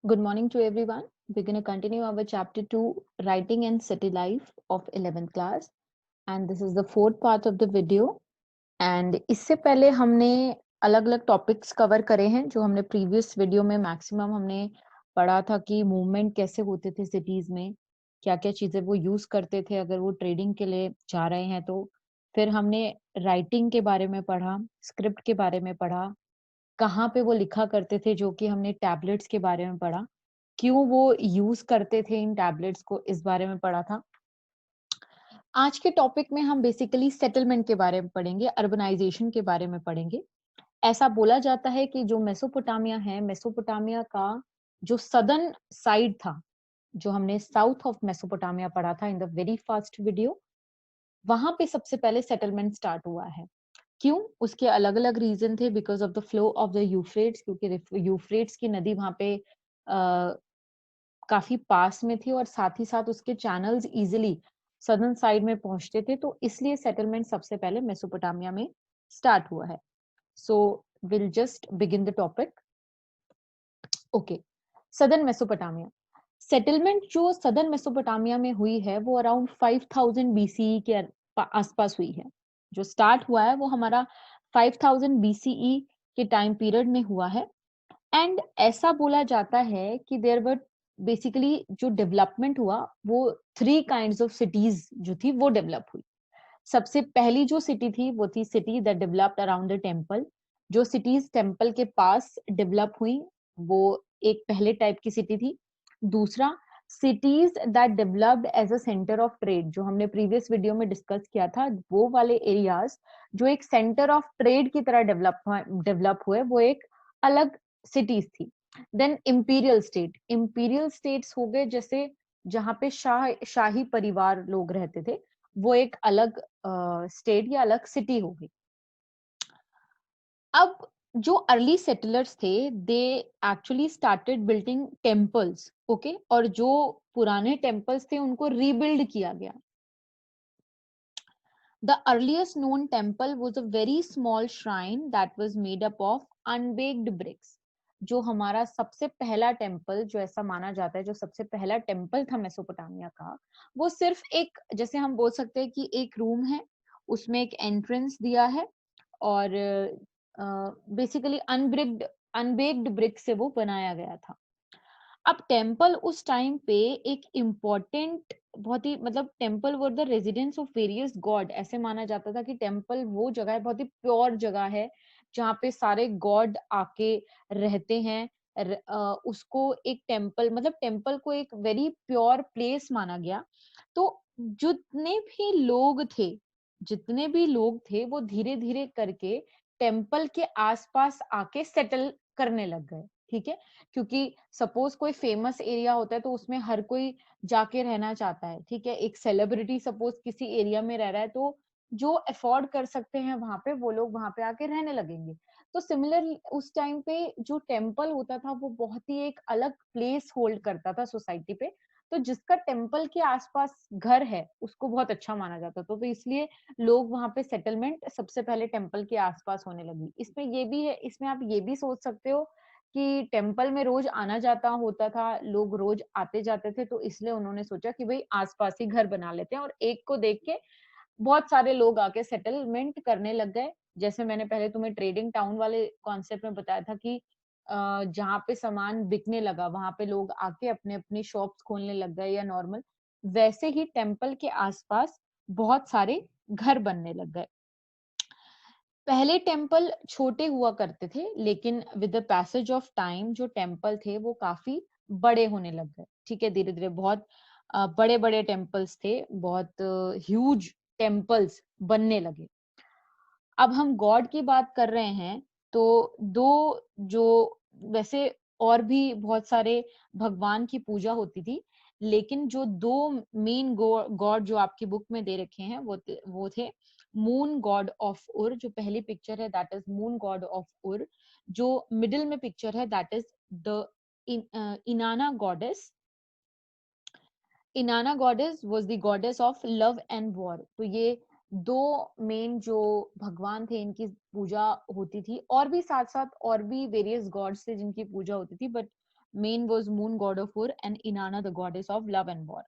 Good morning to everyone. We're going to continue our chapter 2, Writing and City Life of 11th class. And this is the fourth part of the video. And इससे पहले हमने अलग अलग topics cover करे हैं जो हमने previous video में मैक्सिमम हमने पढ़ा था कि मूवमेंट कैसे होते थे सिटीज में, क्या क्या चीजें वो यूज करते थे अगर वो ट्रेडिंग के लिए जा रहे हैं तो। फिर हमने राइटिंग के बारे में पढ़ा, स्क्रिप्ट के बारे में पढ़ा, कहाँ पे वो लिखा करते थे जो कि हमने टैबलेट्स के बारे में पढ़ा, क्यों वो यूज करते थे इन टैबलेट्स को, इस बारे में पढ़ा था। आज के टॉपिक में हम बेसिकली सेटलमेंट के बारे में पढ़ेंगे, अर्बनाइजेशन के बारे में पढ़ेंगे। ऐसा बोला जाता है कि जो मेसोपोटामिया है, मेसोपोटामिया का जो सदर्न साइड था, जो हमने साउथ ऑफ मेसोपोटामिया पढ़ा था in the very first video, वहां पे सबसे पहले सेटलमेंट स्टार्ट हुआ है। क्यों? उसके अलग अलग रीजन थे, because of the flow of the Euphrates, क्योंकि यूफ्रेट्स की नदी वहां पे काफी पास में थी और साथ ही साथ उसके चैनल्स इजिली सदर्न साइड में पहुंचते थे, तो इसलिए सेटलमेंट सबसे पहले मेसोपोटामिया में स्टार्ट हुआ है। So will just begin the topic. Okay, southern Mesopotamia settlement जो सदर्न मेसोपोटामिया में हुई है वो अराउंड 5000 बीसीई के आसपास हुई है। जो स्टार्ट हुआ है वो हमारा 5000 बीसीई के टाइम पीरियड में हुआ है। एंड ऐसा बोला जाता है कि देयर वर बेसिकली जो डेवलपमेंट हुआ वो 3 काइंड्स ऑफ सिटीज जो थी वो डेवलप हुई। सबसे पहली जो सिटी थी वो थी city that developed around the temple. जो सिटीज टेम्पल के पास डेवलप हुई वो एक पहले टाइप की सिटी थी। दूसरा, cities that developed as a centre of trade, जो हमने प्रीवियस वीडियो में डिस्कस किया था, वो वाले एरियाज जो एक सेंटर ऑफ ट्रेड की तरह डेवलप हुए वो एक अलग सिटीज थी। देन इंपीरियल स्टेट्स हो गए, जैसे जहाँ पे शाही परिवार लोग रहते थे, वो एक अलग स्टेट या अलग सिटी होगी। अब जो अर्ली सेटलर्स थे they actually started building temples, okay, और जो पुराने टेम्पल्स थे उनको रीबिल्ड किया गया। The earliest known temple was a very small shrine that was made up of unbaked bricks. जो हमारा सबसे पहला टेम्पल, जो ऐसा माना जाता है जो सबसे पहला टेम्पल था मेसोपोटामिया का, वो सिर्फ एक, जैसे हम बोल सकते हैं कि एक रूम है, उसमें एक एंट्रेंस दिया है और बेसिकली अनबेक्ड ब्रिक से वो बनाया गया था। अब टेम्पल उस टाइम पे एक इम्पोर्टेंट, बहुत ही मतलब temple were the residence of various God. ऐसे माना जाता था कि टेम्पल वो जगह है, बहुत ही प्योर जगह है जहाँ पे सारे गॉड आके रहते हैं। उसको एक टेम्पल, मतलब टेम्पल को एक वेरी प्योर प्लेस माना गया। तो जितने भी लोग थे वो धीरे धीरे करके टेम्पल के आसपास आके सेटल करने लग गए। ठीक है, क्योंकि सपोज कोई फेमस एरिया होता है तो उसमें हर कोई जाके रहना चाहता है। ठीक है, एक सेलिब्रिटी सपोज किसी एरिया में रह रहा है तो जो अफोर्ड कर सकते हैं वहां पे वो लोग वहां पे आके रहने लगेंगे। तो सिमिलर उस टाइम पे जो टेम्पल होता था वो बहुत ही एक अलग प्लेस होल्ड करता था सोसाइटी पे। तो जिसका टेम्पल के आसपास घर है उसको बहुत अच्छा माना जाता था, तो इसलिए लोग वहां पे सेटलमेंट सबसे पहले टेम्पल के आसपास होने लगी। इसमें ये भी है, इसमें आप ये भी सोच सकते हो कि टेम्पल में रोज आना जाता होता था, लोग रोज आते जाते थे, तो इसलिए उन्होंने सोचा कि भाई आसपास ही घर बना लेते हैं, और एक को देख के बहुत सारे लोग आके सेटलमेंट करने लग गए। जैसे मैंने पहले तुम्हें ट्रेडिंग टाउन वाले कॉन्सेप्ट में बताया था कि जहाँ पे सामान बिकने लगा वहां पे लोग आके अपने अपनी शॉप्स खोलने लग गए या नॉर्मल, वैसे ही टेम्पल के आसपास बहुत सारे घर बनने लग गए। पहले टेम्पल छोटे हुआ करते थे, लेकिन with the passage of time जो टेम्पल थे वो काफी बड़े होने लग गए। ठीक है, धीरे धीरे बहुत बड़े बड़े टेम्पल्स थे, बहुत ह्यूज टेम्पल्स बनने लगे। अब हम गॉड की बात कर रहे हैं तो दो, जो वैसे और भी बहुत सारे भगवान की पूजा होती थी, लेकिन जो दो मेन गॉड जो आपकी बुक में दे रखे हैं वो थे मून गॉड ऑफ उर, जो पहली पिक्चर है that is moon God of उर। जो मिडिल में पिक्चर है that is the इनाना goddess. इनाना goddess was the goddess of love and war. तो ये दो मेन जो भगवान थे इनकी पूजा होती थी, और भी साथ साथ और भी वेरियस गॉड्स थे जिनकी पूजा होती थी, but main was moon God of war and इनाना the goddess of love and war.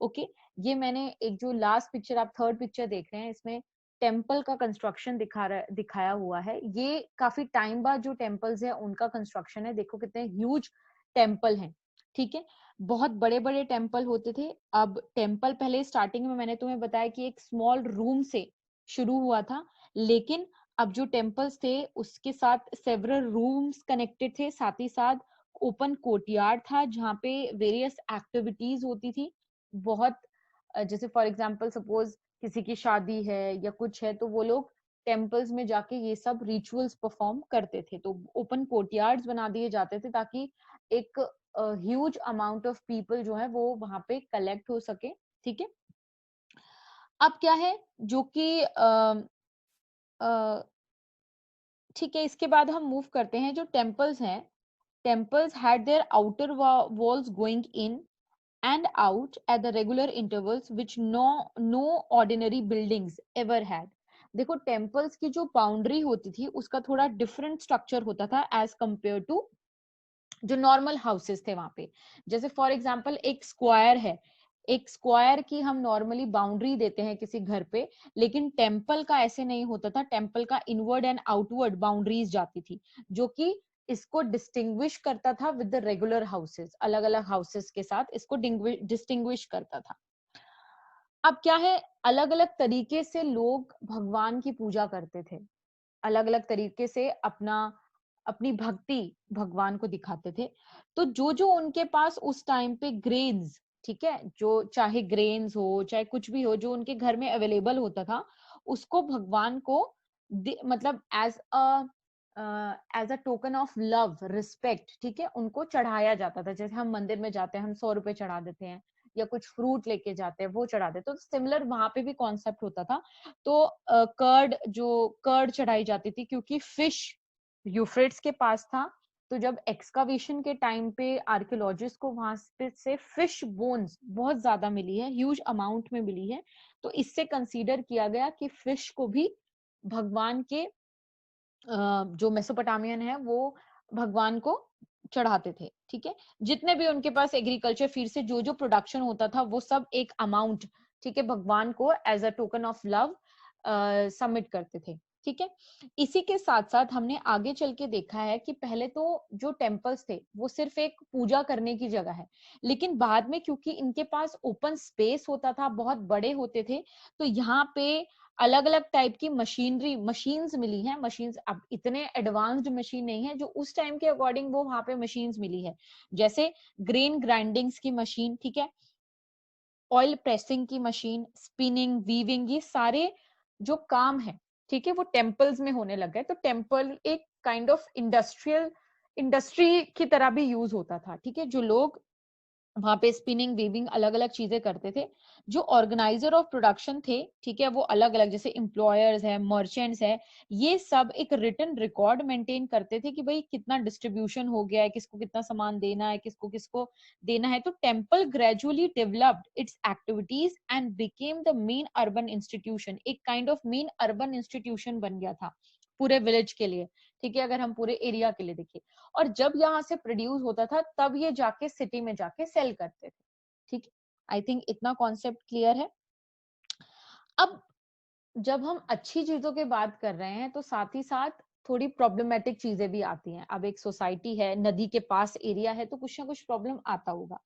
Okay, ये मैंने एक जो लास्ट पिक्चर, आप थर्ड पिक्चर देख रहे हैं, इसमें टेम्पल का कंस्ट्रक्शन दिखाया हुआ है। ये काफी टाइम बाद जो टेम्पल्स है उनका कंस्ट्रक्शन है। देखो कितने ह्यूज टेम्पल हैं, ठीक है, बहुत बड़े बड़े टेम्पल होते थे। अब टेम्पल पहले स्टार्टिंग में मैंने तुम्हें बताया कि एक स्मॉल रूम से शुरू हुआ था, लेकिन अब जो टेम्पल्स थे उसके साथ सेवरल रूम्स कनेक्टेड थे, साथ ही साथ ओपन कोर्टयार्ड था जहाँ पे वेरियस एक्टिविटीज होती थी। बहुत जैसे फॉर एग्जांपल सपोज किसी की शादी है या कुछ है तो वो लोग टेम्पल्स में जाके ये सब रिचुअल्स परफॉर्म करते थे। तो ओपन कोर्टयार्ड्स बना दिए जाते थे ताकि एक ह्यूज अमाउंट ऑफ पीपल जो है वो वहां पे कलेक्ट हो सके, ठीक है। अब क्या है जो कि ठीक है, इसके बाद हम मूव करते हैं जो टेम्पल्स हैं। Temples had their outer walls going in and out at the regular intervals which no ordinary buildings ever had। देखो टेम्पल्स की जो बाउंड्री होती थी उसका थोड़ा डिफरेंट स्ट्रक्चर होता था एज कंपेयर टू जो नॉर्मल हाउसेस थे वहां पे। जैसे फॉर एग्जांपल एक स्क्वायर है, एक स्क्वायर की हम नॉर्मली बाउंड्री देते हैं किसी घर पे, लेकिन टेम्पल का ऐसे नहीं होता था। टेम्पल का इनवर्ड एंड आउटवर्ड बाउंड्रीज जाती थी, जो कि इसको डिस्टिंग्विश करता था विद द रेगुलर हाउसेस। अलग अलग हाउसेस के साथ इसको डिस्टिंग्विश करता था। अब क्या है, अलग अलग तरीके से लोग भगवान की पूजा करते थे, अलग अलग तरीके से अपनी भक्ति भगवान को दिखाते थे। तो जो जो उनके पास उस टाइम पे ग्रेन्स, ठीक है, जो चाहे ग्रेन्स हो चाहे कुछ भी हो जो उनके घर में अवेलेबल होता था, उसको भगवान को मतलब as a token of love respect, ठीक है, उनको चढ़ाया जाता था। जैसे हम मंदिर में जाते हैं, हम 100 रुपए चढ़ा देते हैं या कुछ फ्रूट लेके जाते हैं वो चढ़ा देते, तो सिमिलर वहां पे भी कॉन्सेप्ट होता था। तो कर्ड चढ़ाई जाती थी क्योंकि फिश यूफ्रेट्स के पास था। तो जब एक्सकावेशन के टाइम पे आर्कियोलॉजिस्ट को वहां पे से फिश बोन्स बहुत ज्यादा मिली है, ह्यूज अमाउंट में मिली है, तो इससे कंसीडर किया गया कि फिश को भी भगवान के जो मेसोपोटामियन है वो भगवान को चढ़ाते थे, ठीक है। जितने भी उनके पास एग्रीकल्चर फील्ड से जो जो प्रोडक्शन होता था वो सब एक अमाउंट, ठीक है, भगवान को as a token of love submit करते थे, ठीक है। इसी के साथ साथ हमने आगे चल के देखा है कि पहले तो जो टेम्पल्स थे वो सिर्फ एक पूजा करने की जगह है, लेकिन बाद में क्योंकि इनके पास ओपन स्पेस होता था, बहुत बड़े होते थे, तो यहाँ पे अलग अलग टाइप की मशीन्स मिली हैं। मशीन्स अब इतने एडवांस्ड मशीन नहीं है, जो उस टाइम के अकॉर्डिंग वो वहां पे मशीन्स मिली है। जैसे ग्रेन ग्राइंडिंग्स की मशीन, ठीक है, ऑयल प्रेसिंग की मशीन, स्पिनिंग, वीविंग, ये सारे जो काम है, ठीक है, वो टेम्पल्स में होने लग गए। तो टेम्पल एक काइंड ऑफ इंडस्ट्री की तरह भी यूज होता था, ठीक है। जो लोग वहां पे स्पिनिंग वीविंग अलग अलग चीजें करते थे, जो ऑर्गेनाइजर ऑफ प्रोडक्शन थे, ठीक है, वो अलग अलग जैसे एम्प्लॉयर्स है, मर्चेंट्स है, ये सब एक रिटन रिकॉर्ड मेंटेन करते थे कि भाई कितना डिस्ट्रीब्यूशन हो गया है, किसको कितना सामान देना है, किसको किसको देना है। तो temple gradually developed its activities and became the main urban institution. एक kind of main urban institution बन गया था पूरे विलेज के लिए, ठीक है, अगर हम पूरे एरिया के लिए देखें। और जब यहाँ से प्रोड्यूस होता था तब ये जाके सिटी में जाके सेल करते थे, ठीक है। आई थिंक इतना कॉन्सेप्ट क्लियर है। अब जब हम अच्छी चीजों की बात कर रहे हैं तो साथ ही साथ थोड़ी प्रॉब्लमेटिक चीजें भी आती हैं। अब एक सोसाइटी है, नदी के पास एरिया है, तो कुछ ना कुछ प्रॉब्लम आता होगा।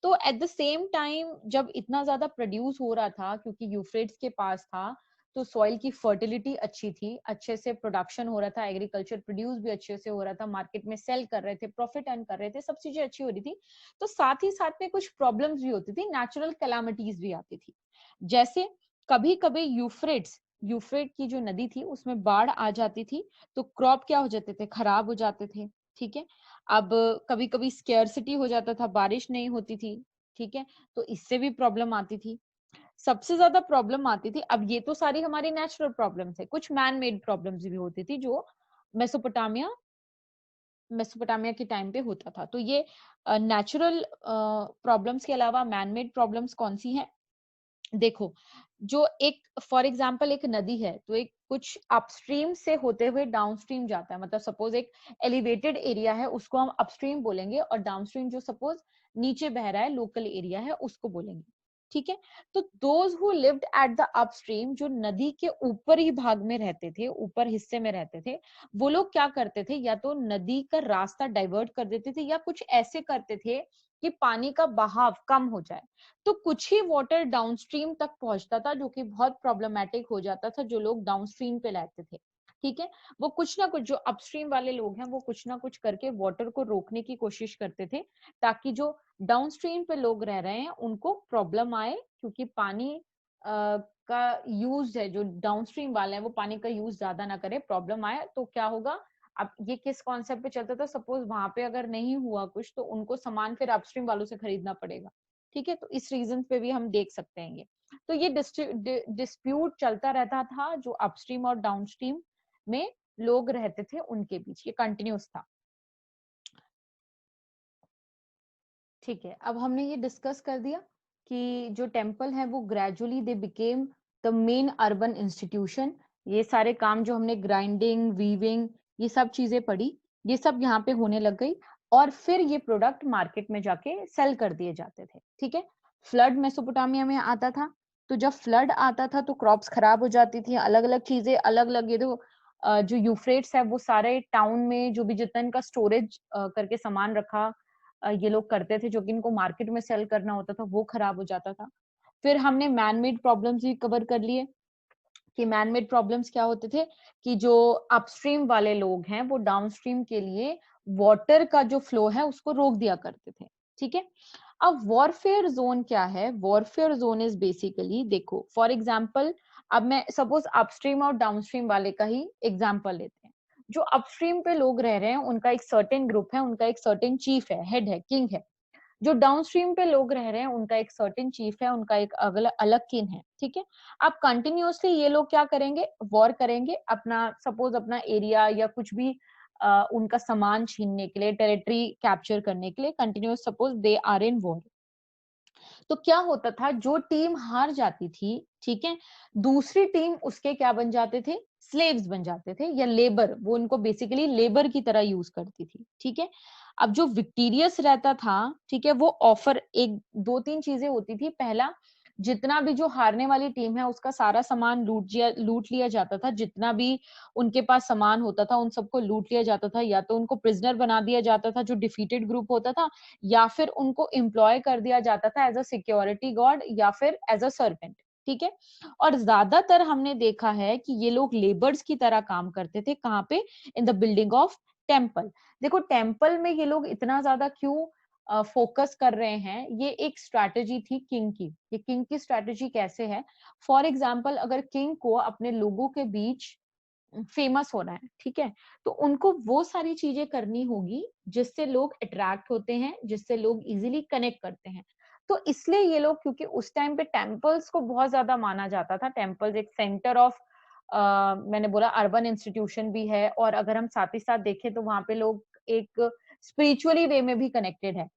तो एट द सेम टाइम जब इतना ज्यादा प्रोड्यूस हो रहा था, क्योंकि यूफ्रेट्स के पास था, तो सॉइल की फर्टिलिटी अच्छी थी, अच्छे से प्रोडक्शन हो रहा था, एग्रीकल्चर प्रोड्यूस भी अच्छे से हो रहा था, मार्केट में सेल कर रहे थे, प्रॉफिट अर्न कर रहे थे, सब चीजें अच्छी हो रही थी। तो साथ ही साथ में कुछ प्रॉब्लम्स भी होती थी, नेचुरल कैलामिटीज भी आती थी। जैसे कभी कभी यूफ्रेट की जो नदी थी उसमें बाढ़ आ जाती थी, तो क्रॉप क्या हो जाते थे, खराब हो जाते थे, ठीक है। अब कभी कभी स्केर्सिटी हो जाता था, बारिश नहीं होती थी, ठीक है, तो इससे भी प्रॉब्लम आती थी। सबसे ज्यादा प्रॉब्लम आती थी, अब ये तो सारी हमारी नेचुरल प्रॉब्लम्स है, कुछ मैन मेड प्रॉब्लम्स भी होती थी जो मेसोपोटामिया मेसोपोटामिया के टाइम पे होता था। तो ये नेचुरल प्रॉब्लम्स के अलावा मैन मेड प्रॉब्लम्स कौन सी हैं? देखो, जो एक फॉर एग्जांपल एक नदी है, तो एक कुछ अपस्ट्रीम से होते हुए डाउनस्ट्रीम जाता है, मतलब सपोज एक एलिवेटेड एरिया है उसको हम अपस्ट्रीम बोलेंगे, और डाउनस्ट्रीम जो सपोज नीचे बह रहा है लोकल एरिया है उसको बोलेंगे, ठीक है। तो those who lived at the upstream, जो नदी के ऊपर ही भाग में रहते थे, ऊपर हिस्से में रहते थे, वो लोग क्या करते थे, या तो नदी का रास्ता डाइवर्ट कर देते थे या कुछ ऐसे करते थे कि पानी का बहाव कम हो जाए। तो कुछ ही वाटर डाउनस्ट्रीम तक पहुंचता था, जो कि बहुत प्रॉब्लमेटिक हो जाता था जो लोग डाउनस्ट्रीम पे रहते थे, ठीक है। वो कुछ ना कुछ, जो अपस्ट्रीम वाले लोग हैं वो कुछ ना कुछ करके वाटर को रोकने की कोशिश करते थे, ताकि जो डाउनस्ट्रीम पे लोग रह रहे हैं उनको प्रॉब्लम आए, क्योंकि पानी का यूज है, जो डाउनस्ट्रीम वाले हैं वो पानी का यूज ज्यादा ना करे, प्रॉब्लम आए तो क्या होगा। अब ये किस कॉन्सेप्ट पे चलता था, सपोज वहां पे अगर नहीं हुआ कुछ तो उनको सामान फिर अपस्ट्रीम वालों से खरीदना पड़ेगा, ठीक है। तो इस रीजन पे भी हम देख सकते हैं तो ये डिस्प्यूट चलता रहता था जो अपस्ट्रीम और डाउनस्ट्रीम में लोग रहते थे उनके बीच, ये कंटिन्यूस था, ठीक है। अब हमने ये डिस्कस कर दिया कि जो टेम्पल है वो gradually they became the main urban institution. ये सारे काम जो हमने ग्राइंडिंग, वीविंग, ये सब चीजें पढ़ी, ये सब यहाँ पे होने लग गई, और फिर ये प्रोडक्ट मार्केट में जाके सेल कर दिए जाते थे, ठीक है। फ्लड मेसोपोटामिया में आता था, तो जब फ्लड आता था तो क्रॉप्स खराब हो जाती थी, अलग अलग चीजें, अलग अलग ये जो यूफ्रेट्स है वो सारे टाउन में जो भी जितना इनका स्टोरेज करके सामान रखा ये लोग करते थे, जो कि इनको मार्केट में सेल करना होता था, वो खराब हो जाता था। फिर हमने मैनमेड प्रॉब्लम्स भी कवर कर लिए कि मैनमेड प्रॉब्लम्स क्या होते थे, कि जो अपस्ट्रीम वाले लोग हैं वो डाउनस्ट्रीम के लिए वाटर का जो फ्लो है उसको रोक दिया करते थे, ठीक है। अब वॉरफेयर जोन क्या है, वॉरफेयर जोन इज बेसिकली, देखो फॉर एग्जांपल, अब मैं सपोज अपस्ट्रीम और डाउनस्ट्रीम वाले का ही एग्जांपल लेते हैं। जो अपस्ट्रीम पे लोग रह रहे हैं उनका एक सर्टेन ग्रुप है, उनका एक सर्टेन चीफ है, हेड है, किंग है। जो डाउनस्ट्रीम पे लोग रह रहे हैं उनका एक सर्टेन चीफ है, उनका एक अलग अलग किन है, ठीक है। अब कंटिन्यूअसली ये लोग क्या करेंगे, वॉर करेंगे, अपना सपोज अपना एरिया या कुछ भी उनका सामान छीनने के लिए, टेरिटरी कैप्चर करने के लिए, continuous suppose they are in war. तो क्या होता था, जो टीम हार जाती थी, ठीक है, दूसरी टीम उसके क्या बन जाते थे, स्लेव्स बन जाते थे, या लेबर, वो उनको बेसिकली लेबर की तरह यूज करती थी, ठीक है। अब जो विक्टीरियस रहता था, ठीक है, वो ऑफर एक दो तीन चीजें होती थी। पहला, जितना भी जो हारने वाली टीम है उसका सारा सामान लूट लिया जाता था, जितना भी उनके पास सामान होता था उन सबको लूट लिया जाता था, या तो उनको प्रिजनर बना दिया जाता था जो डिफीटेड ग्रुप होता था, या फिर उनको एम्प्लॉय कर दिया जाता था एज अ सिक्योरिटी गार्ड या फिर एज अ सर्वेंट, ठीक है। और ज्यादातर हमने देखा है कि ये लोग लेबर्स की तरह काम करते थे, कहाँ पे, in the building of temple. देखो टेम्पल में ये लोग इतना ज्यादा क्यों फोकस कर रहे हैं, ये एक स्ट्रैटेजी थी किंग की। ये किंग की स्ट्रैटेजी कैसे है, फॉर एग्जाम्पल अगर किंग को अपने लोगों के बीच फेमस होना है, ठीक है, तो उनको वो सारी चीजें करनी होगी जिससे लोग अट्रैक्ट होते हैं, जिससे लोग इजीली कनेक्ट करते हैं। तो इसलिए ये लोग, क्योंकि उस टाइम पे टेम्पल्स को बहुत ज्यादा माना जाता था, टेम्पल्स एक सेंटर ऑफ मैंने बोला अर्बन इंस्टीट्यूशन भी है, और अगर हम साथ ही साथ देखें तो वहां पे लोग एक स्पिरिचुअली वे में भी कनेक्टेड है।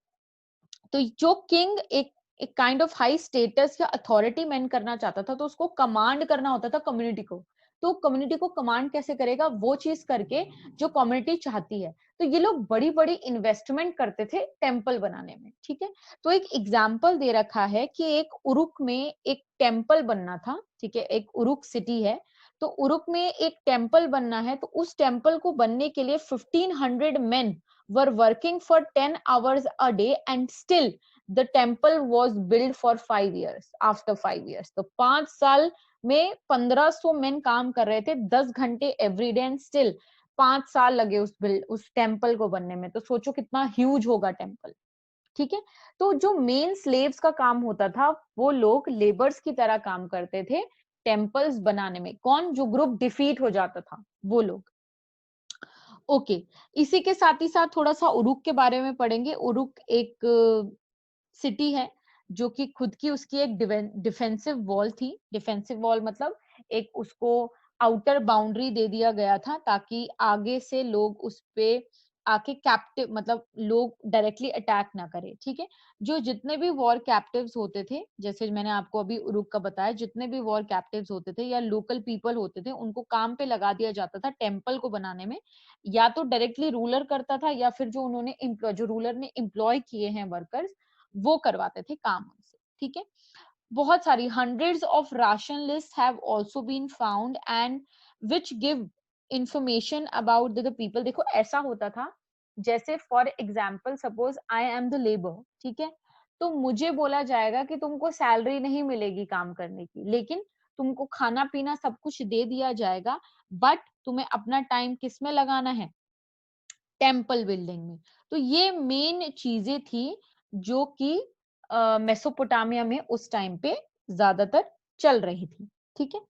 तो जो किंग एक एक काइंड ऑफ हाई स्टेटस या अथॉरिटी मैन करना चाहता था, तो उसको कमांड करना होता था कम्युनिटी को। तो कम्युनिटी को कमांड कैसे करेगा, वो चीज करके जो कम्युनिटी चाहती है। तो ये लोग बड़ी बड़ी इन्वेस्टमेंट करते थे टेम्पल बनाने में, ठीक है। तो एक एग्जाम्पल दे रखा है कि एक उरुक में एक टेम्पल बनना था, ठीक है, एक उरुक सिटी है, तो उरुक में एक टेम्पल बनना है, तो उस टेम्पल को बनने के लिए 1500 main were working for 10 hours a day, and still the temple was built for 5 years. After 5 years, तो 5 साल में 1500 मेन काम कर रहे थे 10 घंटे एवरी डे, एंड स्टिल 5 साल लगे उस टेम्पल को बनने में। तो सोचो कितना ह्यूज होगा टेम्पल, ठीक है। तो जो मेन स्लेव्स का काम होता था, वो लोग लेबर्स की तरह काम करते थे टेम्पल्स बनाने में। कौन, जो ग्रुप डिफीट हो जाता था वो लोग। ओके, इसी के साथ ही साथ थोड़ा सा उरुक के बारे में पढ़ेंगे। उरुक एक सिटी है जो कि खुद की उसकी एक डिफेंसिव वॉल थी। डिफेंसिव वॉल मतलब एक उसको आउटर बाउंड्री दे दिया गया था, ताकि आगे से लोग उस पे आके कैप्टिव मतलब लोग डायरेक्टली अटैक ना करे, ठीक है। जो जितने भी वॉर कैप्टिव्स होते थे, जैसे मैंने आपको अभी उरुक का बताया, जितने भी वॉर कैप्टिव्स होते थे या लोकल पीपल होते थे, उनको काम पे लगा दिया जाता था टेम्पल को बनाने में। या तो डायरेक्टली रूलर करता था या फिर जो उन्होंने जो रूलर ने एम्प्लॉय किए हैं वर्कर्स, वो करवाते थे काम उनसे, ठीक है। बहुत सारी hundreds of ration lists have also been found and which give information about the people। देखो ऐसा होता था, जैसे for example suppose I am the labour, ठीक है, तो मुझे बोला जाएगा कि तुमको सैलरी नहीं मिलेगी काम करने की, लेकिन तुमको खाना पीना सब कुछ दे दिया जाएगा, बट तुम्हें अपना टाइम किस में लगाना है, टेम्पल बिल्डिंग में। तो ये मेन चीजें थी जो कि मेसोपोटामिया में उस टाइम पे ज्यादातर चल रही थी, ठीक है।